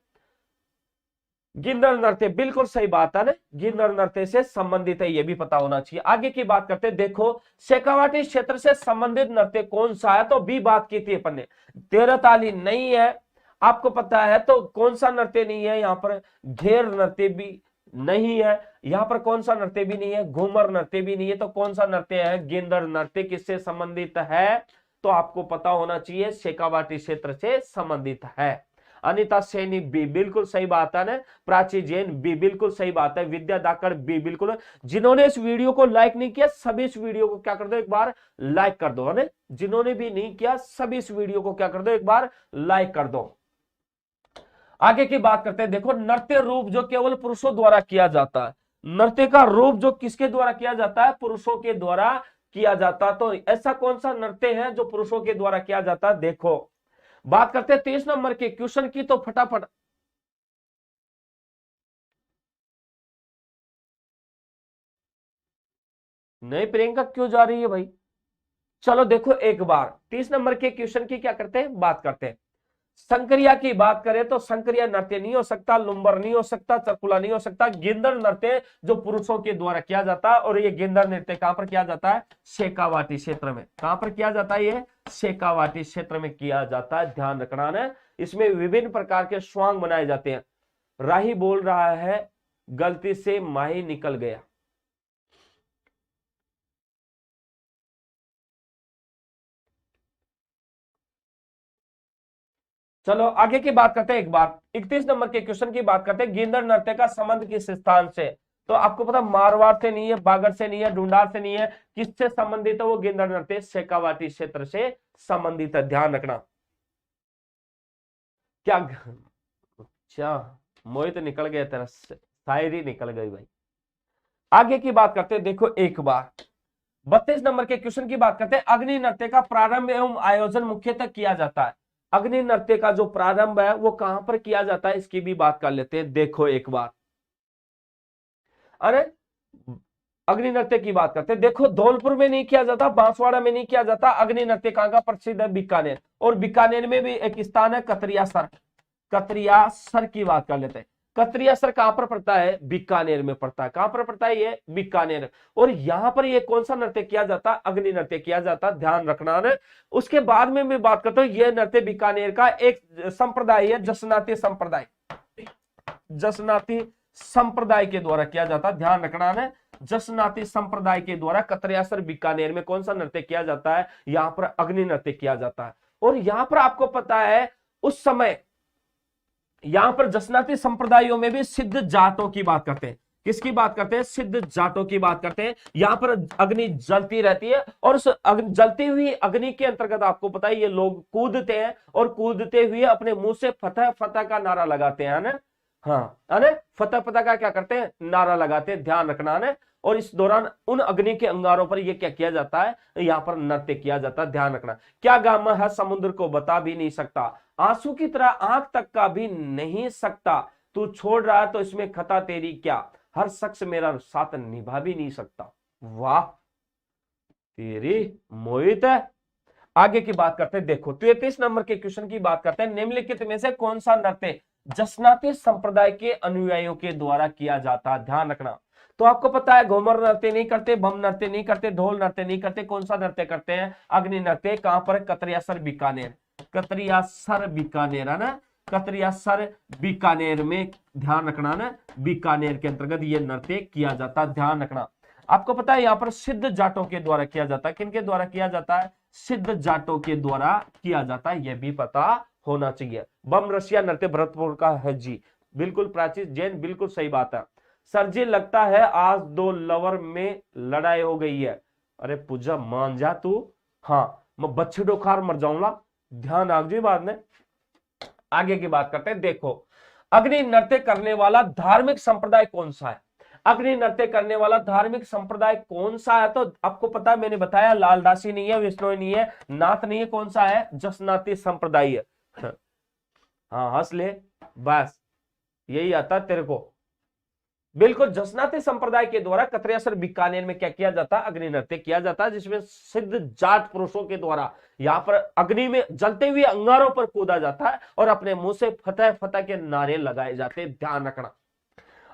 गिंदड़ नृत्य, बिल्कुल सही बात है ना, गिंदड़ नृत्य से संबंधित है, यह भी पता होना चाहिए। आगे की बात करते हैं, देखो शेखावाटी क्षेत्र से संबंधित नृत्य कौन सा है? तो बी बात की थी अपन ने, तेरह ताली नहीं है आपको पता है। तो कौन सा नृत्य नहीं है यहाँ पर? घेर नृत्य भी नहीं है, यहाँ पर कौन सा नृत्य भी नहीं है? घूमर नृत्य भी नहीं है। तो कौन सा नृत्य है? गिंदड़ नृत्य किससे संबंधित है? तो आपको पता होना चाहिए शेखावाटी क्षेत्र से संबंधित है। अनिता सैनी बी, बिल्कुल सही बात है ना। प्राची जैन बी, बिल्कुल सही बात है। विद्या दाकड़ बी, बिल्कुल। जिन्होंने इस वीडियो को लाइक नहीं किया सभी इस वीडियो को क्या कर दो, एक बार लाइक कर दो, है ना। जिन्होंने भी नहीं किया सभी इस वीडियो को क्या कर दो, एक बार लाइक कर दो। आगे की बात करते हैं। देखो, नृत्य रूप जो केवल पुरुषों द्वारा किया जाता है, नृत्य का रूप जो किसके द्वारा किया जाता है, पुरुषों के द्वारा किया जाता। तो ऐसा कौन सा नृत्य है जो पुरुषों के द्वारा किया जाता है? देखो, बात करते हैं 23 नंबर के क्वेश्चन की, तो फटाफट नहीं प्रियंका क्यों जा रही है भाई? चलो देखो एक बार 30 नंबर के क्वेश्चन की क्या करते हैं, बात करते हैं। संक्रिया की बात करें तो संक्रिया नृत्य नहीं हो सकता, लुम्बर नहीं हो सकता, चरकुला नहीं हो सकता। गेंदर नृत्य जो पुरुषों के द्वारा किया जाता है, और ये गेंदर नृत्य कहां पर किया जाता है? शेखावाटी क्षेत्र में। कहां पर किया जाता है? ये शेखावाटी क्षेत्र में किया जाता है, ध्यान रखना है। इसमें विभिन्न प्रकार के स्वांग बनाए जाते हैं। राही बोल रहा है गलती से माही निकल गया। चलो आगे की बात करते हैं। एक बार 31 नंबर के क्वेश्चन की बात करते हैं। गेंदर नृत्य का संबंध किस स्थान से? तो आपको पता मारवाड़ से नहीं है, बागड़ से नहीं है, ढूंढार से नहीं है, किससे संबंधित है वो गेंदर नृत्य? शेखावाटी क्षेत्र से संबंधित है, ध्यान रखना। क्या अच्छा, मोहित निकल गया, तेरा शायरी निकल गई भाई। आगे की बात करते हैं। देखो एक बार 32 नंबर के क्वेश्चन की बात करते हैं। अग्नि नृत्य का प्रारंभ एवं आयोजन मुख्यतः किया जाता है। अग्नि नृत्य का जो प्रारंभ है वो कहां पर किया जाता है, इसकी भी बात कर लेते हैं। देखो एक बार, अरे अग्नि नृत्य की बात करते हैं। देखो, धौलपुर में नहीं किया जाता, बांसवाड़ा में नहीं किया जाता। अग्नि नृत्य कहां का प्रसिद्ध है? बीकानेर। और बीकानेर में भी एक स्थान है कतरियासर। कतरियासर की बात कर लेते हैं। कतरियासर कहां पर पड़ता है? बीकानेर में पड़ता है। कहां पर पड़ता है? ये बीकानेर। और यहां पर ये कौन सा नृत्य किया जाता है? अग्नि नृत्य किया जाता, ध्यान रखना है। उसके बाद में मैं बात करता हूं, यह नृत्य बीकानेर का एक संप्रदाय है, जसनाती संप्रदाय। जसनाती संप्रदाय के द्वारा किया जाता, ध्यान रखना है। जसनाती संप्रदाय के द्वारा कतरियासर बीकानेर में कौन सा नृत्य किया जाता है? यहां पर अग्नि नृत्य किया जाता है। और यहां पर आपको पता है उस समय यहां पर जसनाती संप्रदायों में भी सिद्ध जाटों की बात करते हैं। किसकी बात करते हैं? सिद्ध जाटों की बात करते हैं। यहां पर अग्नि जलती रहती है, और उस जलती हुई अग्नि के अंतर्गत आपको पता है ये लोग कूदते हैं, और कूदते हुए अपने मुंह से फतह फतह का नारा लगाते हैं ना। हाँ, अरे फतह फतह का क्या करते हैं? नारा लगाते हैं, ध्यान रखना है। और इस दौरान उन अग्नि के अंगारों पर यह क्या किया जाता है? यहां पर नृत्य किया जाता है, ध्यान रखना। क्या गामा है समुद्र को बता भी नहीं सकता, आंसू की तरह आंख तक का भी नहीं सकता, तू छोड़ रहा है तो इसमें खता तेरी क्या, हर शख्स मेरा साथ निभा भी नहीं सकता। वाह तेरी मोहित है। आगे की बात करते हैं। देखो 33 नंबर के क्वेश्चन की बात करते हैं। निम्नलिखित में से कौन सा नृत्य जसनाती संप्रदाय के अनुयायियों के द्वारा किया जाता है? ध्यान रखना। तो आपको पता है घूमर नृत्य नहीं करते, बम नृत्य नहीं करते, ढोल नृत्य नहीं करते, कौन सा नृत्य करते हैं? अग्नि नृत्य। कहां पर? कतरियासर बीकानेर। कतरियासर बीकानेर है ना, कतरियासर बीकानेर में, ध्यान रखना ना, बीकानेर के अंतर्गत ये नृत्य किया जाता, ध्यान रखना। आपको पता है यहां पर सिद्ध जाटों के द्वारा किया जाता है। किनके द्वारा किया जाता है? सिद्ध जाटों के द्वारा किया जाता है, यह भी पता होना चाहिए। बम रसिया नृत्य भरतपुर का है जी, बिल्कुल। प्राचीन जैन बिल्कुल सही बात है। सर जी लगता है आज दो लवर में लड़ाई हो गई है। अरे पूजा मान जा तू, हाँ मैं बच्चे डोखार मर जाऊंगा, ध्यान रख जी बाद में। आगे की बात करते हैं। देखो, अग्नि नृत्य करने वाला धार्मिक संप्रदाय कौन सा है? अग्नि नृत्य करने वाला धार्मिक संप्रदाय कौन सा है? तो आपको पता है, मैंने बताया लालदासी नहीं है, विष्णोई नहीं है, नाथ नहीं है, कौन सा है? जसनाती संप्रदाय है। हाँ हंस ले, बस यही आता तेरे को। बिल्कुल, जसनाती संप्रदाय के द्वारा कतरियासर बीकानेर में क्या किया जाता है? अग्नि नृत्य किया जाता है, जिसमें सिद्ध जाट पुरुषों के द्वारा यहां पर अग्नि में जलते हुए अंगारों पर कूदा जाता है, और अपने मुंह से फतह फतह के नारे लगाए जाते हैं, ध्यान रखना।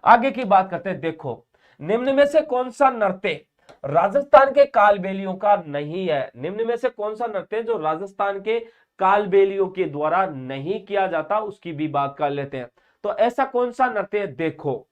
आगे की बात करते हैं। देखो, निम्न में से कौन सा नृत्य राजस्थान के कालबेलियों का नहीं है? निम्न में से कौन सा नृत्य जो राजस्थान के कालबेलियों के द्वारा नहीं किया जाता, उसकी भी बात कर लेते हैं। तो ऐसा कौन सा नृत्य? देखो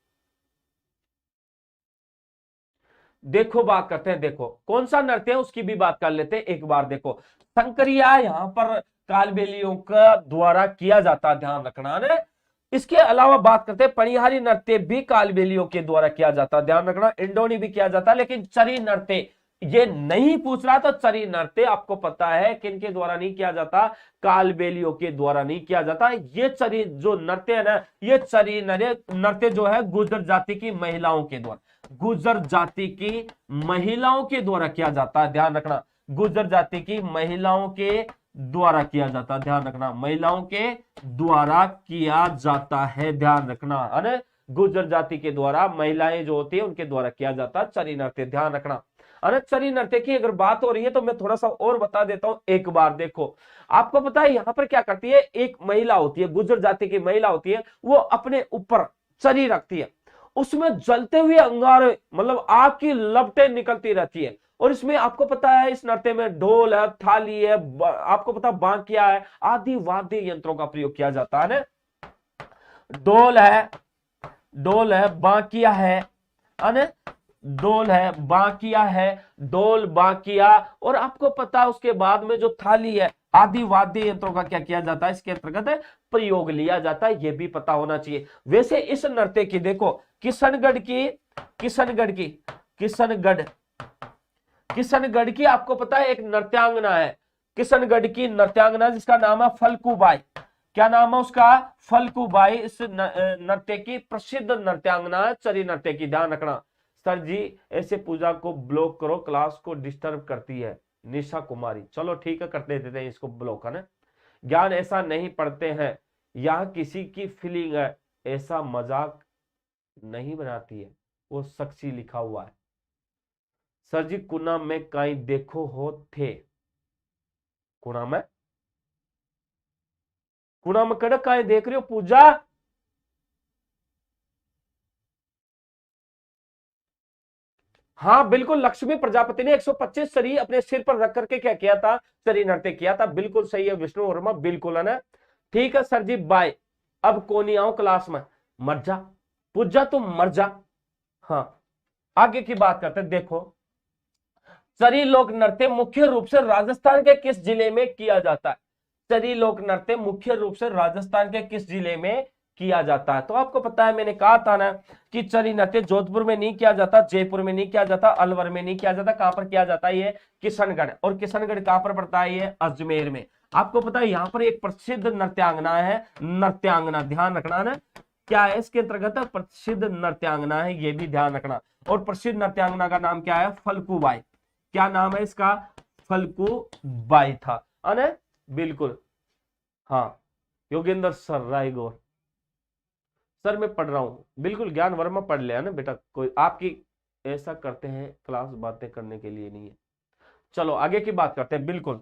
देखो बात करते हैं, देखो कौन सा नृत्य है उसकी भी बात कर लेते हैं एक बार। देखो संक्रिया यहाँ पर कालबेलियों का द्वारा किया जाता है, ध्यान रखना है। इसके अलावा बात करते हैं पणिहारी नृत्य भी कालबेलियों के द्वारा किया जाता है, ध्यान रखना। इंडोनी भी किया जाता है, लेकिन चरी नृत्य ये नहीं पूछ रहा, तो चरी नृत्य आपको पता है किनके द्वारा नहीं किया जाता, कालबेलियों के द्वारा नहीं किया जाता। ये चरी जो नृत्य है ना, ये चरी नृत्य जो है गुर्जर जाति की महिलाओं के द्वारा, गुर्जर जाति की महिलाओं के द्वारा किया जाता है, ध्यान रखना। गुर्जर जाति की महिलाओं के द्वारा किया जाता है, ध्यान रखना। महिलाओं के द्वारा किया जाता है, ध्यान रखना, है ना। गुर्जर जाति के द्वारा महिलाएं जो होती है उनके द्वारा किया जाता है चरी नृत्य, ध्यान रखना। चरी नृत्य की अगर बात हो रही है तो मैं थोड़ा सा और बता देता हूं एक बार। देखो आपको पता है यहां पर क्या करती है, एक महिला होती है, गुर्जर जाति की महिला होती है, वो अपने ऊपर चरी रखती है, उसमें जलते हुए अंगारे मतलब आग की लपटें निकलती रहती है। और इसमें आपको पता है इस नृत्य में ढोल है, थाली है, आपको पता बांकिया है, आदि वाद्य यंत्रों का प्रयोग किया जाता है ना। ढोल है, बांकिया है ना, ढोल है, बांकिया है, ढोल बांकिया, और आपको पता है उसके बाद में जो थाली है, आदि वाद्य यंत्रों का क्या किया जाता है, इसके अंतर्गत प्रयोग लिया जाता है, ये भी पता होना चाहिए। वैसे इस नृत्य की देखो किशनगढ़ की आपको पता है एक नृत्यांगना है, किशनगढ़ की नृत्यांगना जिसका नाम है फल्गुबाई। क्या नाम है उसका? फल्गुबाई। इस नृत्य की प्रसिद्ध नृत्यांगना है चरी नृत्य की, ध्यान रखना। सर जी ऐसे पूजा को ब्लॉक करो, क्लास को डिस्टर्ब करती है, निशा कुमारी। चलो ठीक है, करते देते हैं इसको ब्लॉक, है ना। ज्ञान ऐसा नहीं पढ़ते हैं, यह किसी की फीलिंग है, ऐसा मजाक नहीं बनाती है, वो शख्सी लिखा हुआ है। सर जी कुना में कहीं देखो हो थे, कुना में कड़क कहीं देख रही हो पूजा? हाँ बिल्कुल, लक्ष्मी प्रजापति ने 125 सरी अपने सिर पर रख करके क्या किया था, सरी नृत्य किया था। बिल्कुल सही है विष्णु वर्मा, बिल्कुल, है ना। ठीक है सर जी बाय, अब को नहीं आओ क्लास में, मर जा पूजा, तुम मर जा। हाँ आगे की बात करते हैं। देखो चरी लोक नृत्य मुख्य रूप से राजस्थान के किस जिले में किया जाता है? चरी लोक नृत्य मुख्य रूप से राजस्थान के किस जिले में किया जाता है? तो आपको पता है मैंने कहा था ना कि चरी नृत्य जोधपुर में नहीं किया जाता, जयपुर में नहीं किया जाता, अलवर में नहीं किया जाता। कहां पर किया जाता है? ये किशनगढ़। और किशनगढ़ कहां पर पड़ता है? ये अजमेर में। आपको पता है यहाँ पर एक प्रसिद्ध नृत्यांगना है, नृत्यांगना, ध्यान रखना ना, क्या है इसके अंतर्गत? प्रसिद्ध नृत्यांगना है, ये भी ध्यान रखना। और प्रसिद्ध नृत्यांगना का नाम क्या है? फल्गुबाई। क्या नाम है इसका? फल्गुबाई था, है ना, बिल्कुल। हाँ योगेंद्र सर रायगौर सर मैं पढ़ रहा हूं, बिल्कुल। ज्ञान वर्मा पढ़ लिया ना बेटा, कोई आपकी ऐसा करते हैं क्लास बातें करने के लिए नहीं है। चलो आगे की बात करते हैं। बिल्कुल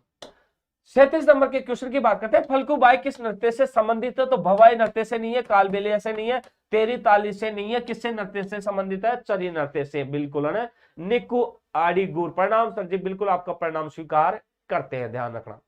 37 नंबर के क्वेश्चन की बात करते हैं। फल्गुबाई किस नृत्य से संबंधित है? तो भवाई नृत्य से नहीं है, कालबेलिया से नहीं है, तेरी ताली से नहीं है, किससे नृत्य से संबंधित है? चरी नृत्य से, बिल्कुल, है ना। निकू आड़ी गुर, प्रणाम सर जी, बिल्कुल आपका प्रणाम स्वीकार करते हैं, ध्यान रखना।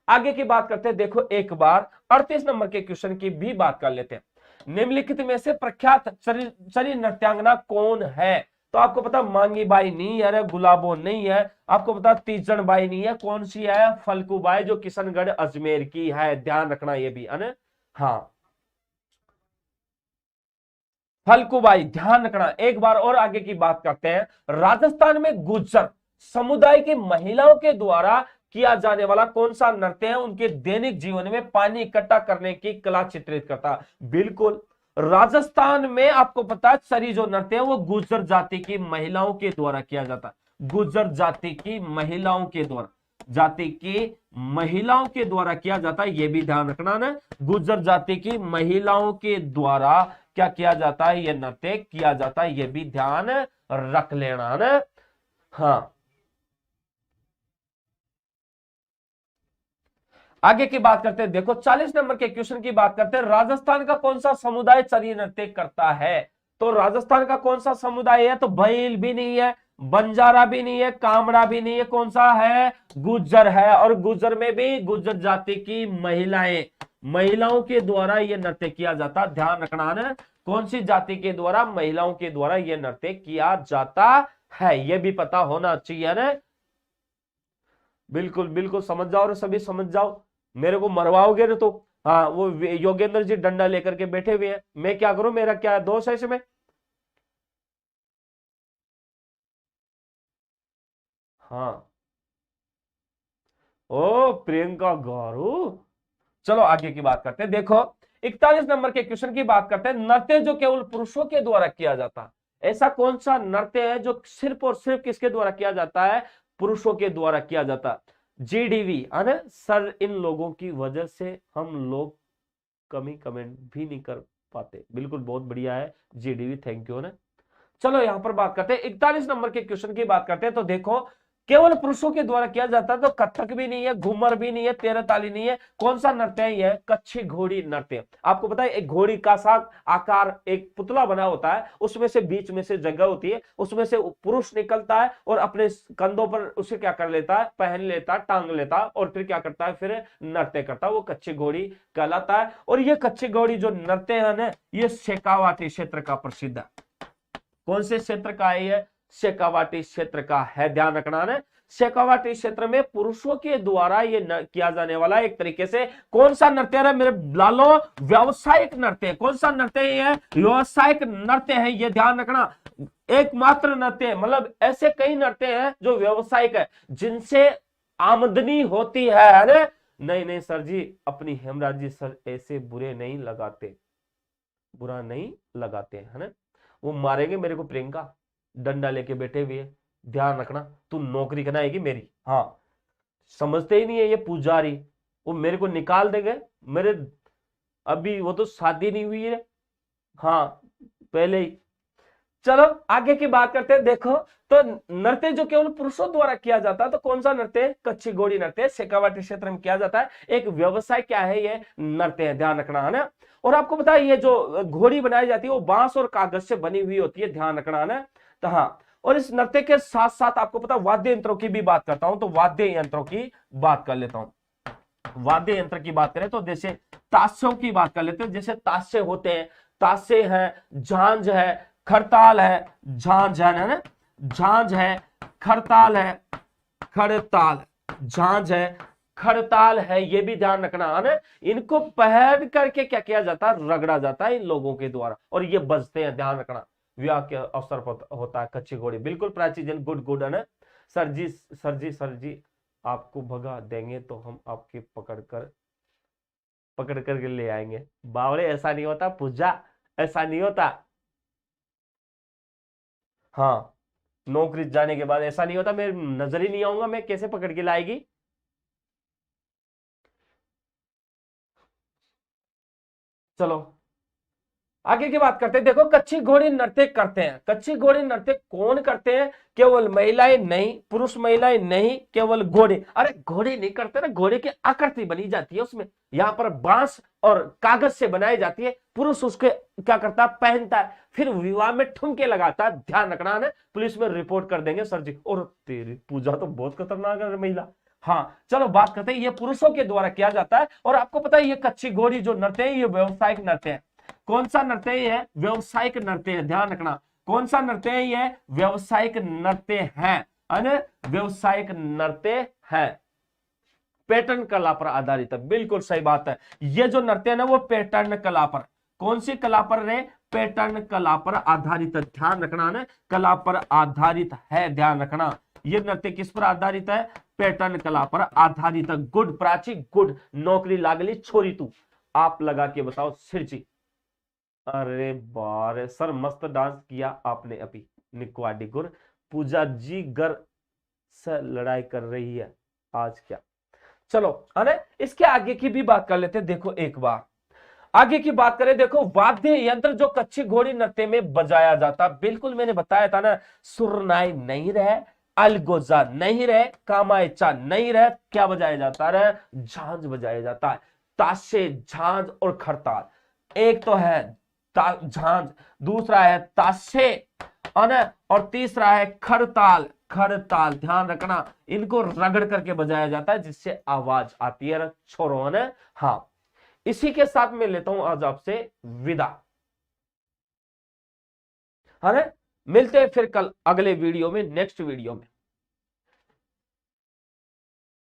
आगे की बात करते हैं। देखो एक बार 38 नंबर के क्वेश्चन की भी बात कर लेते हैं। निम्नलिखित में से प्रख्यात चरी नृत्यांगना कौन है? तो आपको पता मांगी बाई नहीं है, गुलाबो नहीं है, आपको पता तीजन बाई नहीं है, कौन सी है? फल्गुबाई, जो किशनगढ़ अजमेर की है, ध्यान रखना ये भी, है ना। हाँ फल्गुबाई, ध्यान रखना। एक बार और आगे की बात करते हैं। राजस्थान में गुर्जर समुदाय की महिलाओं के द्वारा किया जाने वाला कौन सा नृत्य है? उनके दैनिक जीवन में पानी इकट्ठा करने की कला चित्रित करता। बिल्कुल राजस्थान में आपको पता है चरी जो नृत्य है वो गुर्जर जाति की महिलाओं के द्वारा किया जाता है। गुर्जर जाति की महिलाओं के द्वारा, जाति की महिलाओं के द्वारा किया जाता है, ये भी ध्यान रखना ना। गुर्जर जाति की महिलाओं के द्वारा क्या किया जाता है? ये नृत्य किया जाता है, ये भी ध्यान रख लेना ना। हाँ आगे की बात करते हैं। देखो 40 नंबर के क्वेश्चन की बात करते हैं। राजस्थान का कौन सा समुदाय चरी नृत्य करता है? तो राजस्थान का कौन सा समुदाय है? तो भील भी नहीं है, बंजारा भी नहीं है, कामड़ा भी नहीं है, कौन सा है? गुर्जर है। और गुर्जर में भी गुर्जर जाति की महिलाओं के द्वारा यह नृत्य किया जाता, ध्यान रखना है। कौन सी जाति के द्वारा? महिलाओं के द्वारा यह नृत्य किया जाता है, ये भी पता होना चाहिए ना। बिल्कुल बिल्कुल समझ जाओ और सभी समझ जाओ, मेरे को मरवाओगे ना तो। हाँ, वो योगेंद्र जी डंडा लेकर के बैठे हुए हैं, मैं क्या करूं, मेरा क्या दोष है इसमें। हाँ, ओ प्रियंका गारू। चलो आगे की बात करते हैं। देखो 41 नंबर के क्वेश्चन की बात करते हैं। नृत्य जो केवल पुरुषों के द्वारा किया जाता है, ऐसा कौन सा नृत्य है जो सिर्फ और सिर्फ किसके द्वारा किया जाता है, पुरुषों के द्वारा किया जाता है। जीडीवी है सर, इन लोगों की वजह से हम लोग कमी कमेंट भी नहीं कर पाते। बिल्कुल बहुत बढ़िया है जीडीवी, थैंक यू ना। चलो यहां पर बात करते हैं 41 नंबर के क्वेश्चन की बात करते हैं। तो देखो केवल पुरुषों के द्वारा किया जाता है, तो कथक भी नहीं है, घूमर भी नहीं है, तेरह ताली नहीं है, कौन सा नृत्य है, यह कच्छी घोड़ी नृत्य। आपको पता है एक घोड़ी का सा आकार, एक पुतला बना होता है, उसमें से बीच में से जगह होती है, उसमें से पुरुष निकलता है और अपने कंधों पर उसे क्या कर लेता है, पहन लेता है, टांग लेता है और फिर क्या करता है, फिर नृत्य करता है, वो कच्छी घोड़ी कहलाता है। और ये कच्छी घोड़ी जो नृत्य है ना, ये शेखावाटी क्षेत्र का प्रसिद्ध है। कौन से क्षेत्र का है ये, शेखावाटी क्षेत्र का है, ध्यान रखना है। शेखावाटी क्षेत्र में पुरुषों के द्वारा ये किया जाने वाला एक तरीके से कौन सा नृत्य है मेरे लालो, व्यावसायिक नृत्य। कौन सा नृत्य है, व्यावसायिक नृत्य है, ये ध्यान रखना। एकमात्र नृत्य, मतलब ऐसे कई नृत्य हैं जो व्यावसायिक है, जिनसे आमदनी होती है ना। नहीं नहीं सर जी, अपनी हेमराज जी सर ऐसे बुरे नहीं लगाते, बुरा नहीं लगाते है ना। वो मारेंगे मेरे को, प्रियंका डंडा लेके बैठे हुए, ध्यान रखना, तू नौकरी करना आएगी मेरी। हाँ, समझते ही नहीं है ये पुजारी, वो मेरे को निकाल देंगे मेरे, अभी वो तो शादी नहीं हुई है। हाँ, पहले ही। चलो आगे की बात करते हैं। देखो तो नृत्य जो केवल पुरुषों द्वारा किया जाता है, तो कौन सा नृत्य है, कच्छी घोड़ी नृत्य, शेखावाटी क्षेत्र में किया जाता है, एक व्यवसाय क्या है, ये नृत्य है, ध्यान रखना है ना। और आपको पता है ये जो घोड़ी बनाई जाती है वो बांस और कागज से बनी हुई होती है, ध्यान रखना है ना। तो हाँ, और इस नृत्य के साथ साथ आपको पता वाद्य यंत्रों की भी बात करता हूं, तो वाद्य यंत्रों की बात कर लेता हूं। वाद्य यंत्र की बात करें तो जैसे ताशों की बात कर लेते हैं, जैसे ताशे होते हैं, ताशे हैं, झांझ है, खड़ताल है, झांझ है ना, झांझ है, खड़ताल है, खड़ताल, झांझ है, खड़ताल है, ये भी ध्यान रखना है ना। इनको पहन करके क्या किया जाता है, रगड़ा जाता है इन लोगों के द्वारा, और ये बजते हैं, ध्यान रखना। विवाह के अवसर पर होता है कच्ची घोड़ी। बिल्कुल प्राची जन, गुड गुड है ना। सर जी सर जी सर जी, आपको भगा देंगे तो हम आपके पकड़ कर ले आएंगे। बावड़े ऐसा नहीं होता पूजा, ऐसा नहीं होता। हाँ, नौकरी जाने के बाद ऐसा नहीं होता, मैं नजर ही नहीं आऊंगा, मैं कैसे पकड़ के लाएगी। चलो आगे की बात करते हैं। देखो कच्छी घोड़ी नृत्य करते हैं, कच्छी घोड़ी नृत्य कौन करते हैं, केवल महिलाएं नहीं, पुरुष महिलाएं नहीं, केवल घोड़े। अरे घोड़े नहीं करते ना, घोड़े की आकृति बनी जाती है उसमें, यहाँ पर बांस और कागज से बनाई जाती है, पुरुष उसके क्या करता है, पहनता है, फिर विवाह में ठुमके लगाता है, ध्यान रखना है। पुलिस में रिपोर्ट कर देंगे सर जी। और तेरी पूजा तो बहुत खतरनाक है महिला। हाँ चलो बात करते हैं, ये पुरुषों के द्वारा किया जाता है। और आपको पता है ये कच्छी घोड़ी जो नृत्य है, ये व्यवसायिक नृत्य है। कौन सा नृत्य है, व्यवसायिक नृत्य है, ध्यान रखना। कौन सा नृत्य है, ये व्यवसायिक नृत्य है, व्यवसायिक नृत्य है, पैटर्न कला पर आधारित है। बिल्कुल सही बात है, ये जो नृत्य है ना वो पैटर्न कला पर, कौन सी कला पर है, पैटर्न कला पर आधारित है, ध्यान रखना है, कला पर आधारित है, ध्यान रखना। ये नृत्य किस पर आधारित है, पैटर्न कला पर आधारित है। गुड प्राची गुड, नौकरी लागली छोरी तू। आप लगा के बताओ सिरजी। अरे बारे सर, मस्त डांस किया आपने अभी, निकवाडी गुर। पूजा जी घर से लड़ाई कर रही है आज क्या। चलो अरे इसके आगे की भी बात कर लेते हैं। देखो एक बार आगे की बात करें, देखो वाद्य यंत्र जो कच्छी घोड़ी नृत्य में बजाया जाता, बिल्कुल मैंने बताया था ना, सुरनाई नहीं रहे, अलगोजा नहीं रहे, कामायचा नहीं रहे, क्या बजाया जाता है, झांझ बजाया जाता है। ताशे, झांझ और खड़ताल। एक तो है झांझ, दूसरा है ताशे और तीसरा है खड़ताल। खड़ताल ध्यान रखना, इनको रगड़ करके बजाया जाता है जिससे आवाज आती है छोरो ने। हाँ, इसी के साथ मैं लेता हूं आज आपसे विदा। है मिलते हैं फिर कल अगले वीडियो में, नेक्स्ट वीडियो में।